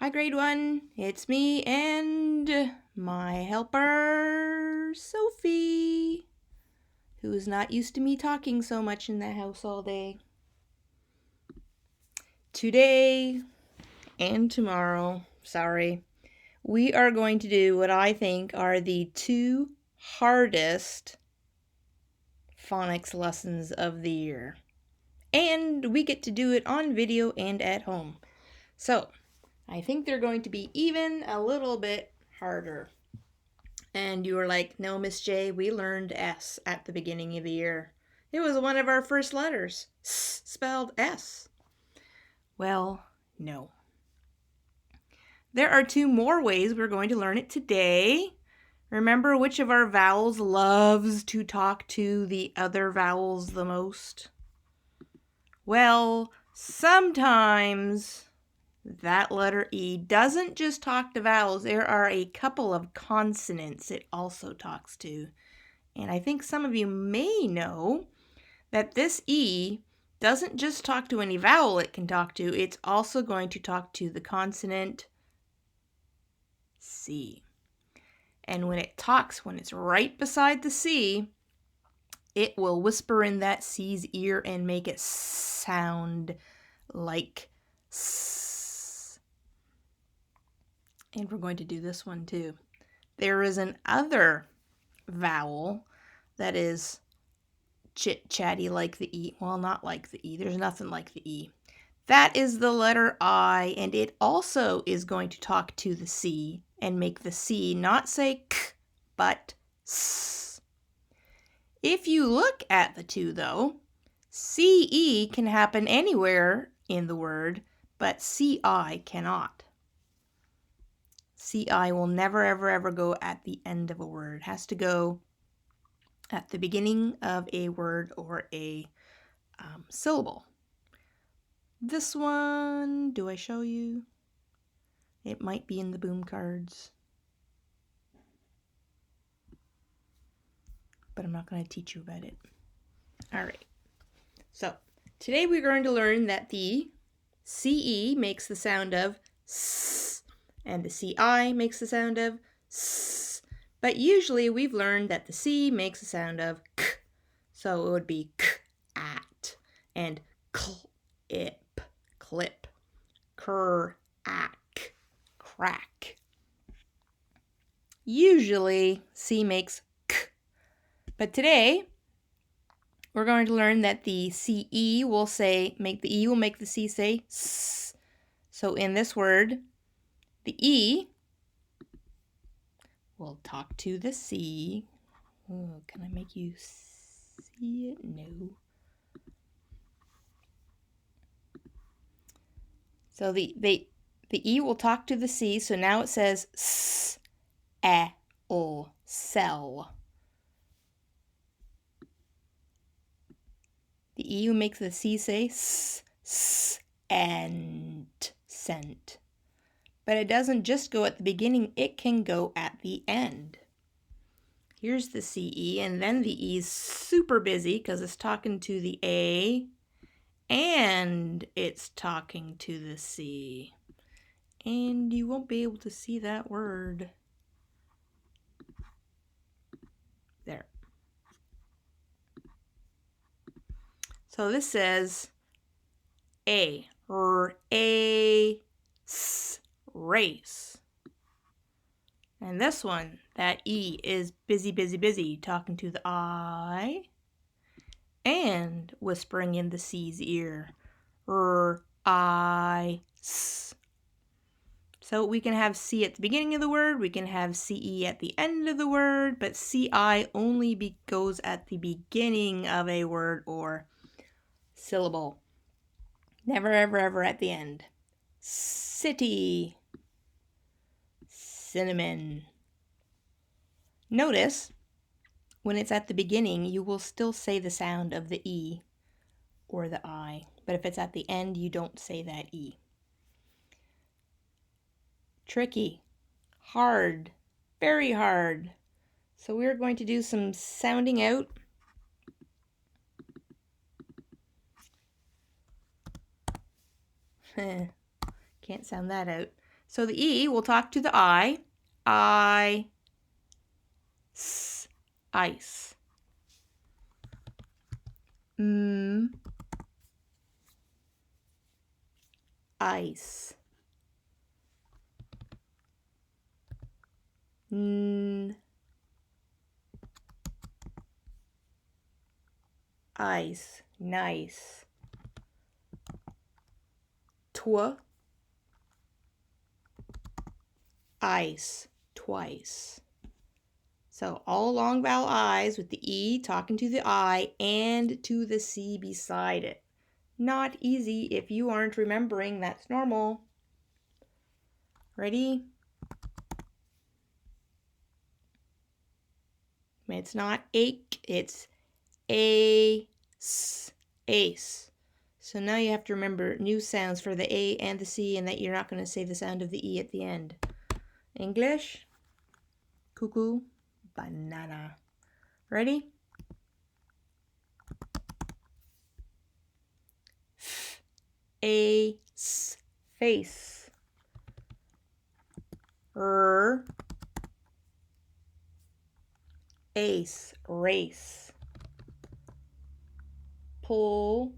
Hi, grade 1. It's me and my helper, Sophie, who is not used to me talking so much in the house all day. Today and tomorrow, we are going to do what I think are the two hardest phonics lessons of the year. And we get to do it on video and at home. So, I think they're going to be even a little bit harder. And you were like, no, Miss J, we learned S at the beginning of the year. It was one of our first letters, spelled S. Well, no. There are two more ways we're going to learn it today. Remember which of our vowels loves to talk to the other vowels the most? Well, sometimes that letter E doesn't just talk to vowels. There are a couple of consonants it also talks to. And I think some of you may know that this E doesn't just talk to any vowel it can talk to. It's also going to talk to the consonant C. And when it talks, when it's right beside the C, it will whisper in that C's ear and make it sound like S. And we're going to do this one too. There is an other vowel that is chit-chatty like the E. Well, not like the E. There's nothing like the E. That is the letter I, and it also is going to talk to the C and make the C not say k, but s. If you look at the two, though, CE can happen anywhere in the word, but CI cannot. CI will never, ever, ever go at the end of a word. It has to go at the beginning of a word or a syllable. This one, do I show you? It might be in the boom cards. But I'm not going to teach you about it. All right. So, today we're going to learn that the CE makes the sound of S, and the CI makes the sound of S. But usually we've learned that the C makes the sound of K. So it would be K, at, and clip, clip, ack, crack. Usually C makes K. But today we're going to learn that the CE will make the C say S. So in this word, the E will talk to the C. Oh, can I make you see it? No. So the E will talk to the C, so now it says S, o, sell. The E will make the C say s, and scent. But it doesn't just go at the beginning, it can go at the end. Here's the CE, and then the E is super busy because it's talking to the A and it's talking to the C. And you won't be able to see that word. There. So this says A, race. And this one, that E is busy, busy, busy, talking to the I and whispering in the C's ear. I-s. So we can have C at the beginning of the word, we can have CE at the end of the word, but CI only goes at the beginning of a word or syllable. Never, ever, ever at the end. City. Cinnamon. Notice, when it's at the beginning, you will still say the sound of the E or the I. But if it's at the end, you don't say that E. Tricky. Hard. Very hard. So we're going to do some sounding out. Can't sound that out. So the E will talk to the I. I, s, ice. Ice. Ice. Nice. Twa. Ice. Twice. So all long vowel I's with the E talking to the I and to the C beside it. Not easy if you aren't remembering. That's normal. Ready? It's not ache, it's ace. Ace. So now you have to remember new sounds for the A and the C and that you're not going to say the sound of the E at the end. English? Cuckoo. Banana. Ready? Ace. Face. Ace. Race. Pull.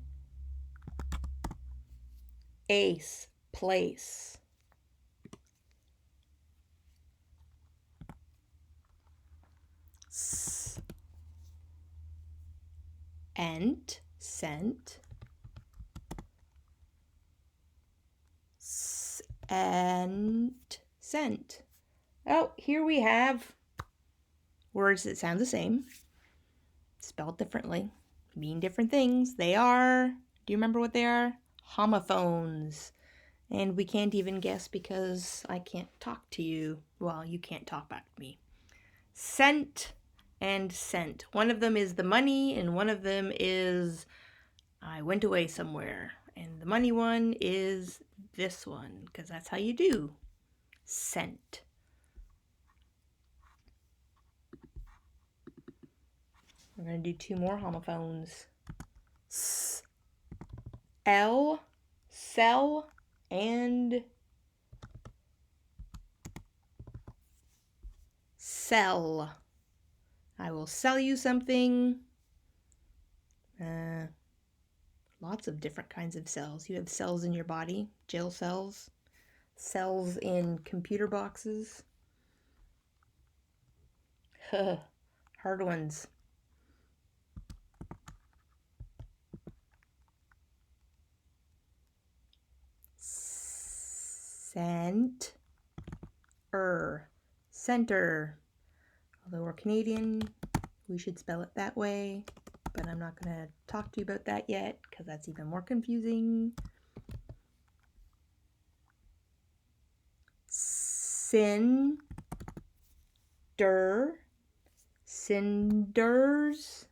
Ace. Place. Ent. Scent. And scent. Oh, here we have words that sound the same, spelled differently, mean different things. They are, do you remember what they are? Homophones. And we can't even guess because I can't talk to you. Well, you can't talk back to me. Cent and cent. One of them is the money and one of them is I went away somewhere. And the money one is this one because that's how you do. Cent. We're going to do two more homophones. L, sell, and sell. I will sell you something. Lots of different kinds of cells. You have cells in your body, jail cells, cells in computer boxes. Hard ones. Center. Although we're Canadian, we should spell it that way, but I'm not going to talk to you about that yet because that's even more confusing. Cinders.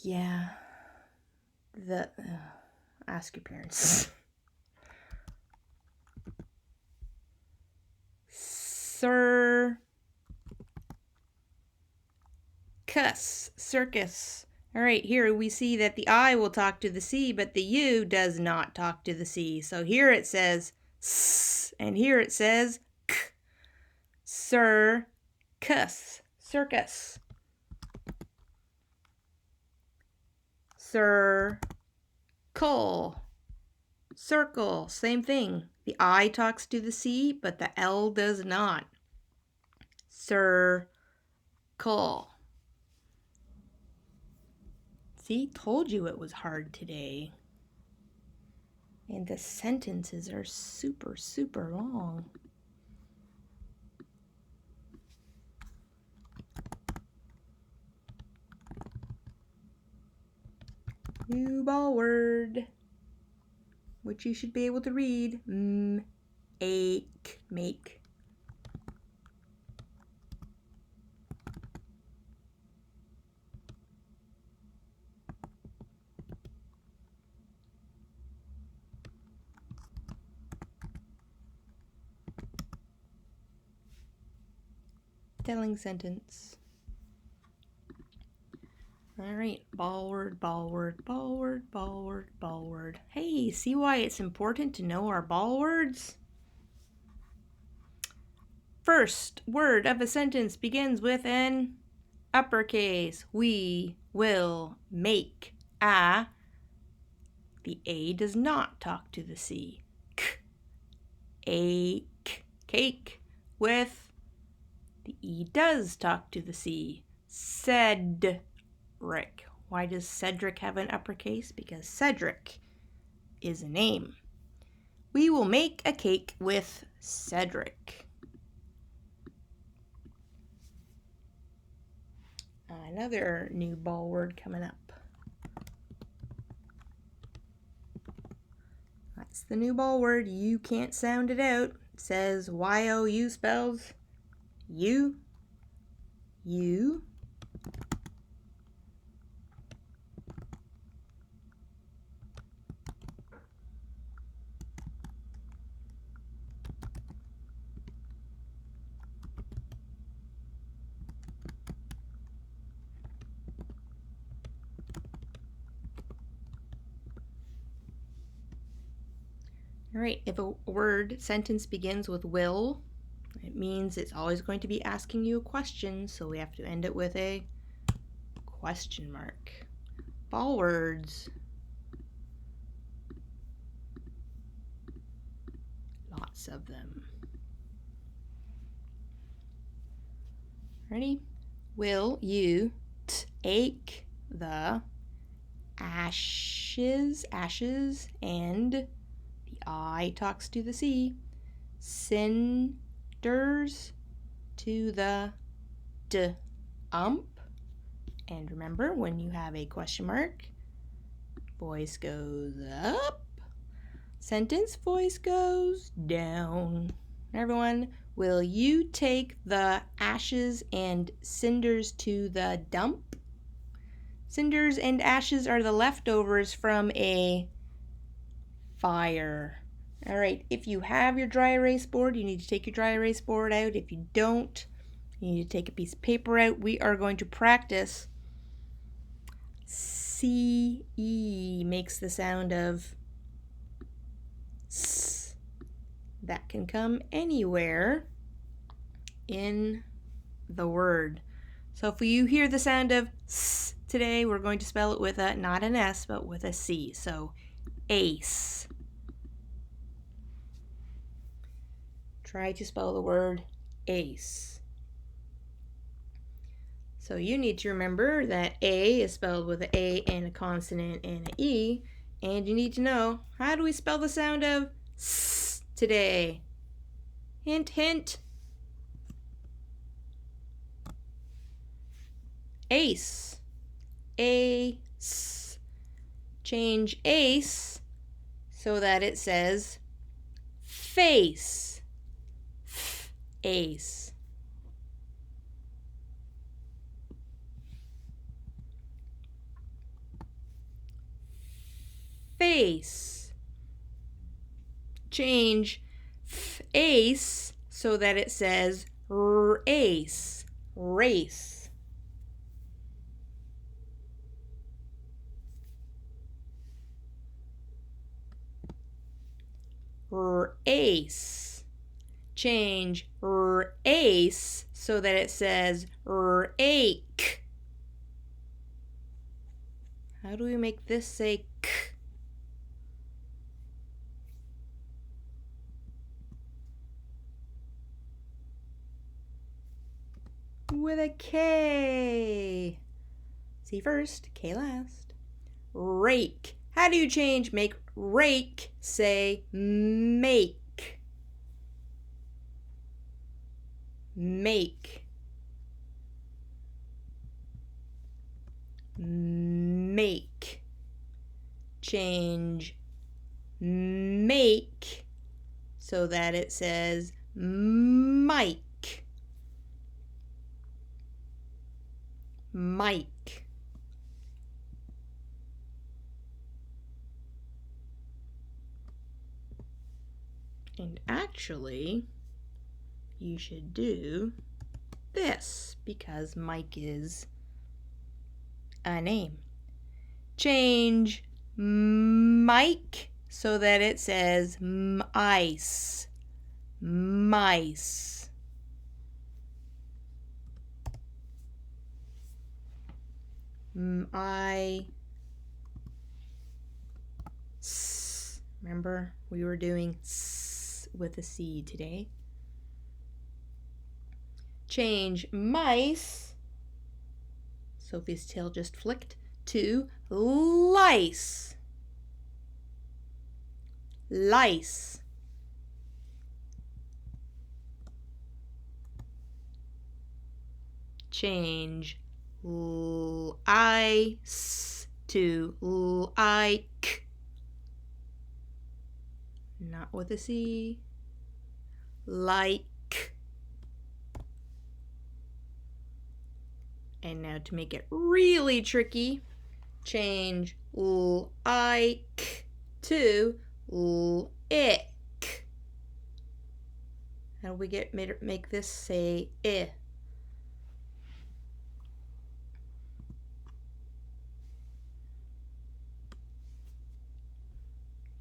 Yeah. Ask your parents. Circus. All right, here we see that the I will talk to the C, but the U does not talk to the C. So here it says S, and here it says K. Circus. Circle. Same thing. The I talks to the C, but the L does not. Circle. See, told you it was hard today. And the sentences are super, super long. New ball word, which you should be able to read. Ache, make. Telling sentence. All right, ball word, ball word, ball word, ball word, ball word. Hey, see why it's important to know our ball words? First word of a sentence begins with an uppercase. We will make a. The A does not talk to the C. Ache, cake. With the E does talk to the C. Cedric. Why does Cedric have an uppercase? Because Cedric is a name. We will make a cake with Cedric. Another new ball word coming up. That's the new ball word. You can't sound it out. It says Y-O-U spells you. You. All right, if a word sentence begins with will, it means it's always going to be asking you a question, so we have to end it with a question mark. Ball words. Lots of them. Ready? Will you take the ashes, and the I talks to the C, cinders to the dump. And remember, when you have a question mark, voice goes up, sentence voice goes down. Everyone, will you take the ashes and cinders to the dump? Cinders and ashes are the leftovers from a fire. All right, if you have your dry erase board, you need to take your dry erase board out. If you don't, you need to take a piece of paper out. We are going to practice. C-E makes the sound of S. That can come anywhere in the word. So if you hear the sound of S today, we're going to spell it with a, not an S, but with a C. So ace. Try to spell the word ace. So you need to remember that A is spelled with an A and a consonant and an E. And you need to know, how do we spell the sound of S today? Hint, hint. Ace. Ace. Change ace so that it says face. Ace. Face. Change ace so that it says ace. Race. Ace. Change ace so that it says ache. How do we make this say k? With a K. C first, K last. Rake. How do you change make rake say make? Make. Make. Change make so that it says Mike. Mike. And actually, you should do this because Mike is a name. Change Mike so that it says ice. Mice. Remember, we were doing s with a C today. Change mice, Sophie's tail just flicked, to lice. Lice. Change ice to like. Not with a C. Like. And now to make it really tricky, change like to ick. How do we make this say I?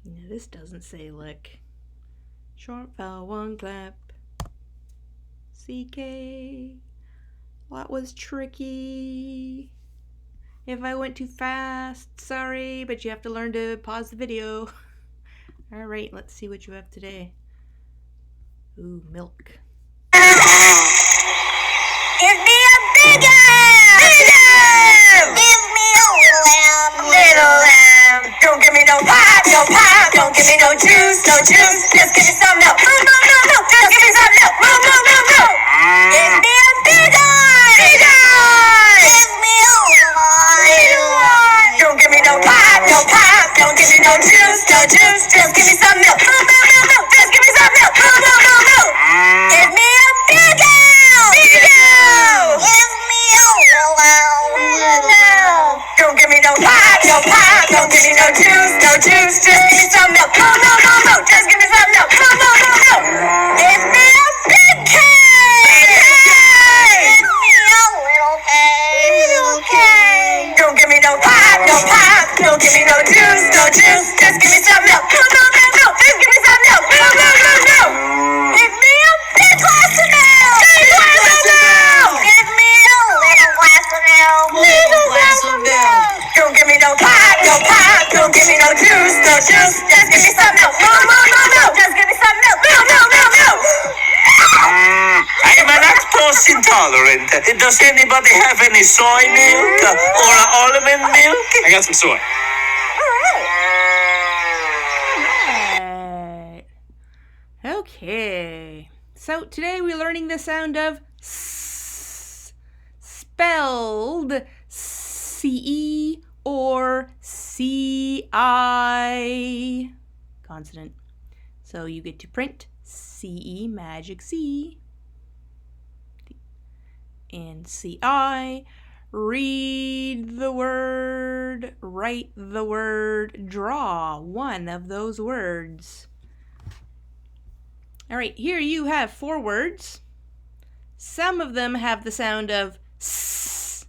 Now this doesn't say lick. Short vowel, one clap. CK. That was tricky. If I went too fast, sorry, but you have to learn to pause the video. All right, let's see what you have today. Ooh, milk. Give me a big lamb! Big lamb! Give me a little lamb! Little lamb! Don't give me no pop, no pop! Don't give me no juice, no juice! Just give me some milk! No, no, no, no! Just give me some milk! No, no, no, no! Give me a big eye! Big eye! Give me a little eye! Little eye! Don't give me no pop, no pop! Don't give me no juice, no juice! Just give me some milk! No, no, no, no! Just give me some milk! No, no, no, no! Give me a big owl! Big owl! Give me a little owl! Little owl! Don't give me no pop, no pop! Don't give me no juice, no juice! Just give me some milk! No, no, no, no! Just give me some milk! No, no, no, no! Give me a big cake! Give me a little cake! Little cake! Don't give me no pop, no pop! Don't give me no juice, no juice! Just give me some milk! No, no, no, no! Just give me some milk! No, no, no, no! Give me a big glass of milk! Big glass of milk! Give me a little glass of milk! Little glass of milk! Don't give me no pop, no pop! Don't give me no juice, no juice! Just give me some milk! No, no, no, no! Just give me some milk! No, no, no, no! I'm lactose intolerant. Does anybody have any soy milk or almond milk? I got some soy. Right. Okay. So today we're learning the sound of s, spelled C-E or C-I consonant. So you get to print C-E, magic C, and C-I. Read the word, write the word, draw one of those words. All right, here you have 4 words. Some of them have the sound of s,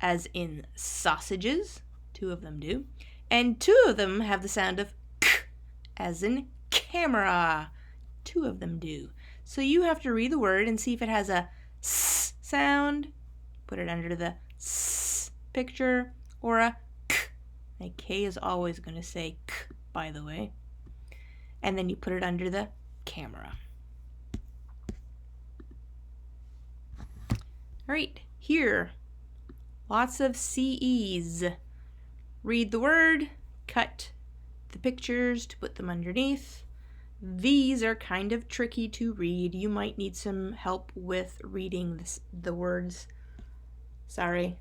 as in sausages. 2 of them do. And 2 of them have the sound of k, as in camera. 2 of them do. So you have to read the word and see if it has a s sound. Put it under the s picture, or a k. A K is always going to say k, by the way. And then you put it under the camera. All right, here, lots of CEs. Read the word, cut the pictures to put them underneath. These are kind of tricky to read. You might need some help with reading the words. Sorry.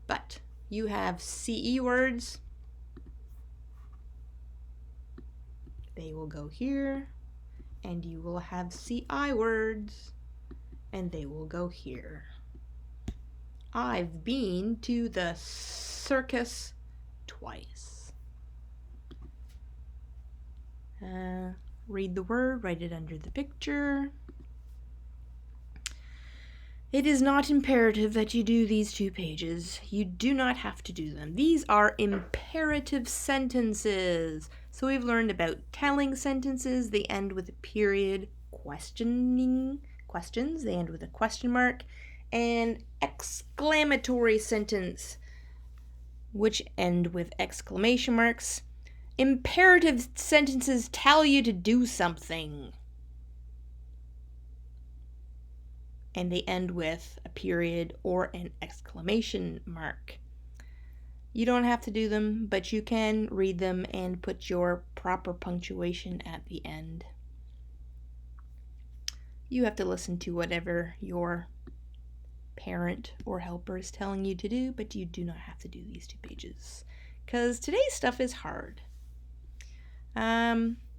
But you have CE words. They will go here. And you will have CI words. And they will go here. I've been to the circus twice. Read the word, write it under the picture. It is not imperative that you do these 2 pages. You do not have to do them. These are imperative sentences. So we've learned about telling sentences. They end with a period. Questioning questions. They end with a question mark. And exclamatory sentence, which end with exclamation marks. Imperative sentences tell you to do something. And they end with a period or an exclamation mark. You don't have to do them, but you can read them and put your proper punctuation at the end. You have to listen to whatever your parent or helper is telling you to do, but you do not have to do these 2 pages, because today's stuff is hard.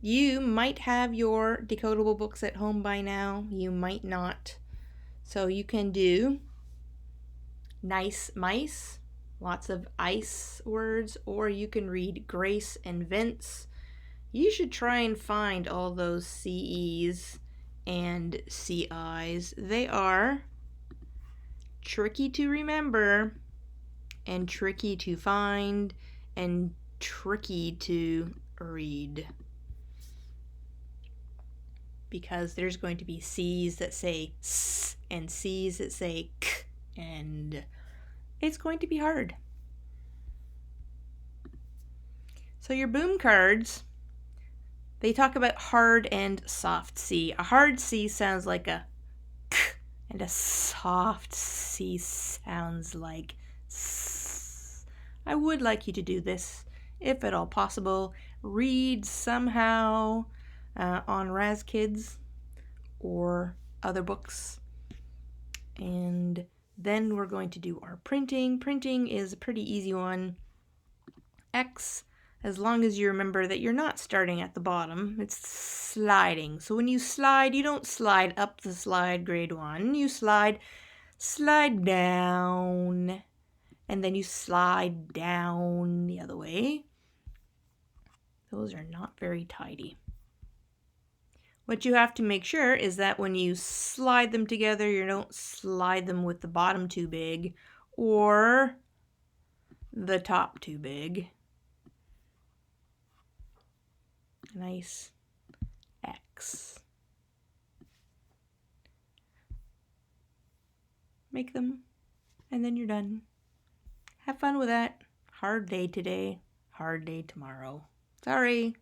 You might have your decodable books at home by now. You might not. So you can do nice mice, lots of ice words, or you can read Grace and Vince. You should try and find all those CEs and CIs. They are tricky to remember and tricky to find and tricky to read, because there's going to be C's that say S and C's that say K, and it's going to be hard. So your boom cards, they talk about hard and soft C. A hard C sounds like a K, and a soft C sounds like S. I would like you to do this, if at all possible. Read somehow on Raz Kids or other books. And then we're going to do our printing. Printing is a pretty easy one. X, as long as you remember that you're not starting at the bottom, it's sliding. So when you slide, you don't slide up the slide, grade 1. You slide down, and then you slide down the other way. Those are not very tidy. What you have to make sure is that when you slide them together, you don't slide them with the bottom too big or the top too big. Nice X. Make them, and then you're done. Have fun with that. Hard day today, hard day tomorrow. Sorry.